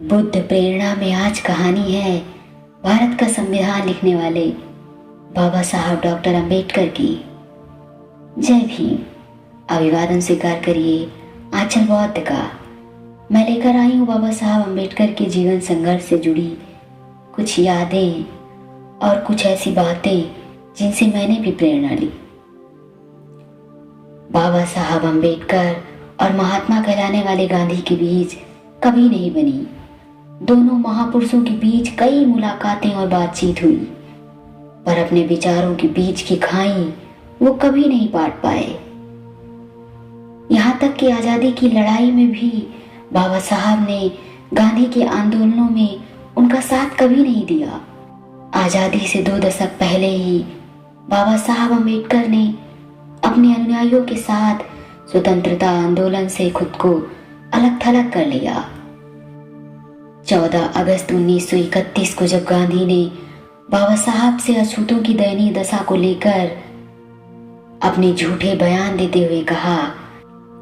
बुद्ध प्रेरणा में आज कहानी है भारत का संविधान लिखने वाले बाबा साहब डॉक्टर अंबेडकर की। जय भीम। अभिवादन स्वीकार करिए आंचल बौद्ध का। मैं लेकर आई हूँ बाबा साहब अंबेडकर के जीवन संघर्ष से जुड़ी कुछ यादें और कुछ ऐसी बातें जिनसे मैंने भी प्रेरणा ली। बाबा साहब अंबेडकर और महात्मा कहलाने वाले गांधी के बीच कभी नहीं बनी। दोनों महापुरुषों के बीच कई मुलाकातें और बातचीत हुई, पर अपने विचारों के बीच की खाई वो कभी नहीं पाट पाए। यहाँ तक कि आज़ादी की लड़ाई में भी बाबा साहब ने गांधी के आंदोलनों में उनका साथ कभी नहीं दिया। आज़ादी से 2 दशक पहले ही बाबा साहब अंबेडकर ने अपने अनुयायियों के साथ स्वतंत्रता आंदोलन से खुद को अलग थलग कर लिया। 14 अगस्त 1931 को जब गांधी ने बाबा साहब से अछूतों की दयनीय दशा को लेकर अपने झूठे बयान देते हुए कहा,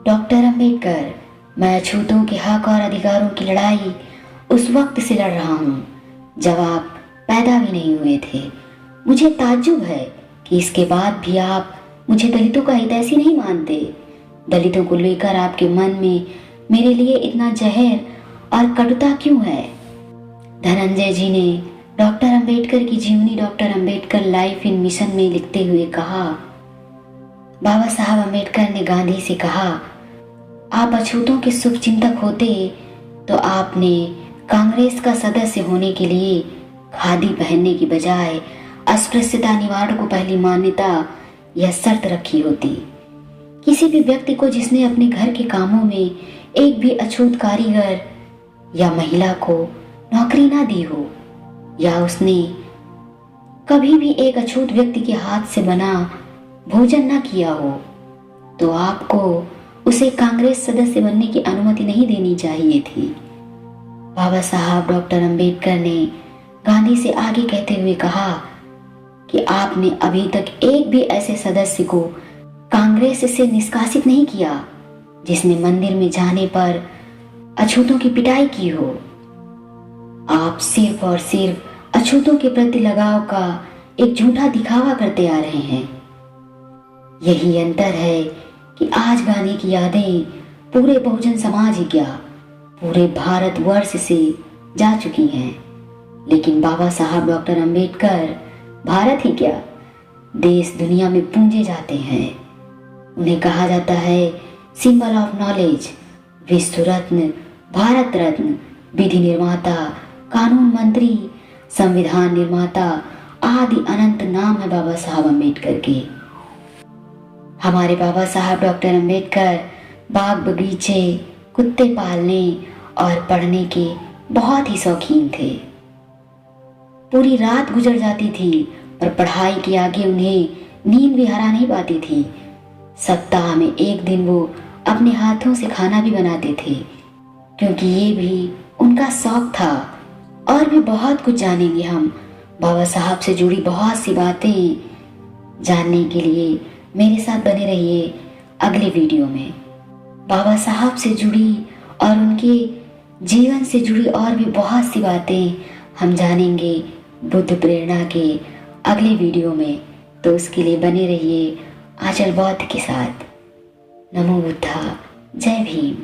डॉक्टर अंबेडकर, मैं अछूतों के हक और अधिकारों की लड़ाई उस वक्त से लड़ रहा हूँ जब आप पैदा भी नहीं हुए थे। मुझे ताज्जुब है कि इसके बाद भी आप मुझे दलितों का हितैषी नहीं मानते। दलितों को लेकर आपके मन में मेरे लिए इतना जहर और कटुता क्यों है? धनंजय जी ने डॉक्टर अंबेडकर की जीवनी doctor Ambedkar life in mission में लिखते हुए कहा, बाबा साहब अंबेडकर ने गांधी से कहा, आप अछूतों के शुभ चिंतक होते तो आपने कांग्रेस का सदस्य होने के लिए खादी पहनने की बजाय अस्पृश्यता निवारण को पहली मान्यता या शर्त रखी होती। किसी भी व्यक्ति को जिसने अपने घर के कामों में एक भी अछूत कारीगर या महिला को नौकरी ना दी हो, या उसने कभी भी एक अछूत व्यक्ति के हाथ से बना भोजन ना किया हो, तो आपको उसे कांग्रेस सदस्य बनने की अनुमति नहीं देनी चाहिए थी। बाबा साहब डॉक्टर अंबेडकर ने गांधी से आगे कहते हुए कहा कि आपने अभी तक एक भी ऐसे सदस्य को कांग्रेस से निष्कासित नहीं किया जिसने मंदिर में जाने पर अछूतों की पिटाई की हो। आप सिर्फ और सिर्फ अछूतों के प्रति लगाव का एक झूठा दिखावा करते आ रहे हैं। यही अंतर है कि आज गांधी की यादें पूरे बहुजन समाज ही क्या, पूरे भारतवर्ष से जा चुकी हैं, लेकिन बाबा साहब डॉक्टर अंबेडकर भारत ही क्या, देश दुनिया में पूजे जाते हैं। उन्हें कहा जाता है सिंबल ऑफ नॉलेज, विश्व रत्न, भारत रत्न, विधि निर्माता, कानून मंत्री, संविधान निर्माता, आदि अनंत नाम है बाबा साहब अंबेडकर के। हमारे बाबा साहब डॉक्टर अंबेडकर बाग बगीचे, कुत्ते पालने और पढ़ने के बहुत ही शौकीन थे। पूरी रात गुजर जाती थी पर पढ़ाई के आगे उन्हें नींद भी हरा नहीं पाती थी। सप्ताह में एक दिन वो अपने हाथों से खाना भी बनाते थे, क्योंकि ये भी उनका शौक था। और भी बहुत कुछ जानेंगे हम बाबा साहब से जुड़ी बहुत सी बातें जानने के लिए मेरे साथ बने रहिए अगले वीडियो में। बाबा साहब से जुड़ी और उनके जीवन से जुड़ी और भी बहुत सी बातें हम जानेंगे बुद्ध प्रेरणा के अगले वीडियो में। तो उसके लिए बने रहिए आंचल बौद्ध के साथ। नमो बुद्धा। जय भीम।